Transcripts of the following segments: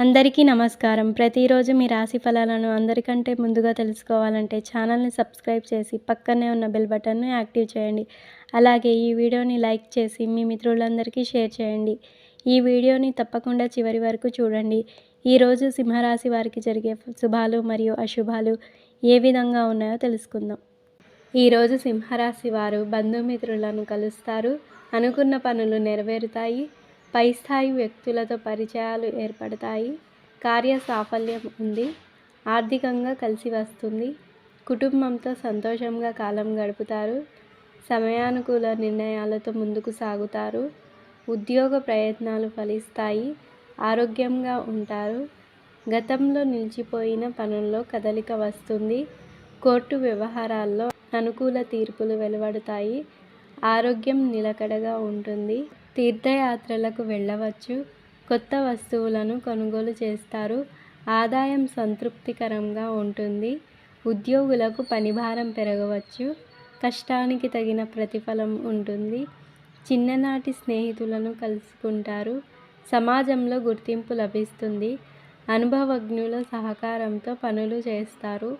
అందరికీ నమస్కారం. ప్రతిరోజు మీ రాశి ఫలాలను అందరికంటే ముందుగా తెలుసుకోవాలంటే ఛానల్‌ని సబ్స్క్రైబ్ చేసి పక్కనే ఉన్న బెల్ బటన్‌ను యాక్టివ్ చేయండి. అలాగే ఈ వీడియోని లైక్ చేసి మీ మిత్రులందరికీ షేర్ చేయండి. ఈ వీడియోని తప్పకుండా చివరి వరకు చూడండి. ఈరోజు సింహరాశి వారికి జరిగే శుభాలు మరియు అశుభాలు ఏ విధంగా ఉన్నాయో తెలుసుకుందాం. ఈరోజు సింహరాశి వారు బంధుమిత్రులను కలుస్తారు. అనుకున్న పనులు నెరవేరుతాయి. పై స్థాయి వ్యక్తులతో పరిచయాలు ఏర్పడతాయి. కార్య సాఫల్యం ఉంది. ఆర్థికంగా కలిసి వస్తుంది. కుటుంబంతో సంతోషంగా కాలం గడుపుతారు. సమయానుకూల నిర్ణయాలతో ముందుకు సాగుతారు. ఉద్యోగ ప్రయత్నాలు ఫలిస్తాయి. ఆరోగ్యంగా ఉంటారు. గతంలో నిలిచిపోయిన పనుల్లో కదలిక వస్తుంది. కోర్టు వ్యవహారాల్లో అనుకూల తీర్పులు వెలువడతాయి. ఆరోగ్యం నిలకడగా ఉంటుంది. తీర్థయాత్రలకు వెళ్ళవచ్చు. కొత్త వస్తువులను కొనుగోలు చేస్తారు. ఆదాయం సంతృప్తికరంగా ఉంటుంది. ఉద్యోగులకు పనిభారం పెరగవచ్చు. కష్టానికి తగిన ప్రతిఫలం ఉంటుంది. చిన్ననాటి స్నేహితులను కలుసుకుంటారు. సమాజంలో గుర్తింపు లభిస్తుంది. అనుభవజ్ఞుల సహకారంతో పనులు చేస్తారు.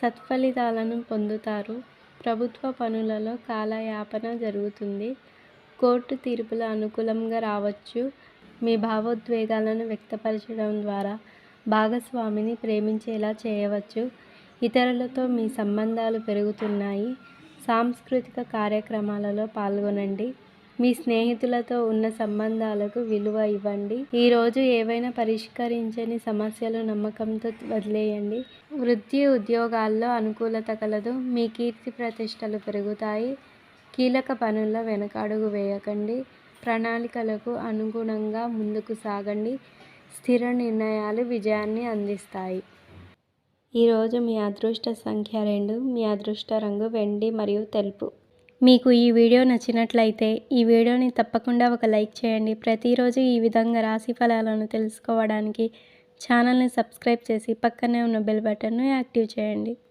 సత్ఫలితాలను పొందుతారు. ప్రభుత్వ పనులలో కాలయాపన జరుగుతుంది. కోర్టు తీర్పులు అనుకూలంగా రావచ్చు. మీ భావోద్వేగాలను వ్యక్తపరచడం ద్వారా భాగస్వామిని ప్రేమించేలా చేయవచ్చు. ఇతరులతో మీ సంబంధాలు పెరుగుతున్నాయి. సాంస్కృతిక కార్యక్రమాలలో పాల్గొనండి. మీ స్నేహితులతో ఉన్న సంబంధాలకు విలువ ఇవ్వండి. ఈరోజు ఏవైనా పరిష్కరించని సమస్యలు నమ్మకంతో వదిలేయండి. వృత్తి ఉద్యోగాల్లో అనుకూలత కలదు. మీ కీర్తి ప్రతిష్టలు పెరుగుతాయి. కీలక పనుల్లో వెనకడుగు వేయకండి. ప్రణాళికలకు అనుగుణంగా ముందుకు సాగండి. స్థిర నిర్ణయాలు విజయాన్ని అందిస్తాయి. ఈరోజు మీ అదృష్ట సంఖ్య 2. మీ అదృష్ట రంగు వెండి మరియు తెలుపు. మీకు ఈ వీడియో నచ్చినట్లయితే ఈ వీడియోని తప్పకుండా ఒక లైక్ చేయండి. ప్రతిరోజు ఈ విధంగా రాశి ఫలాలను తెలుసుకోవడానికి ఛానల్ని సబ్స్క్రైబ్ చేసి పక్కనే ఉన్న బెల్ బటన్ను యాక్టివ్ చేయండి.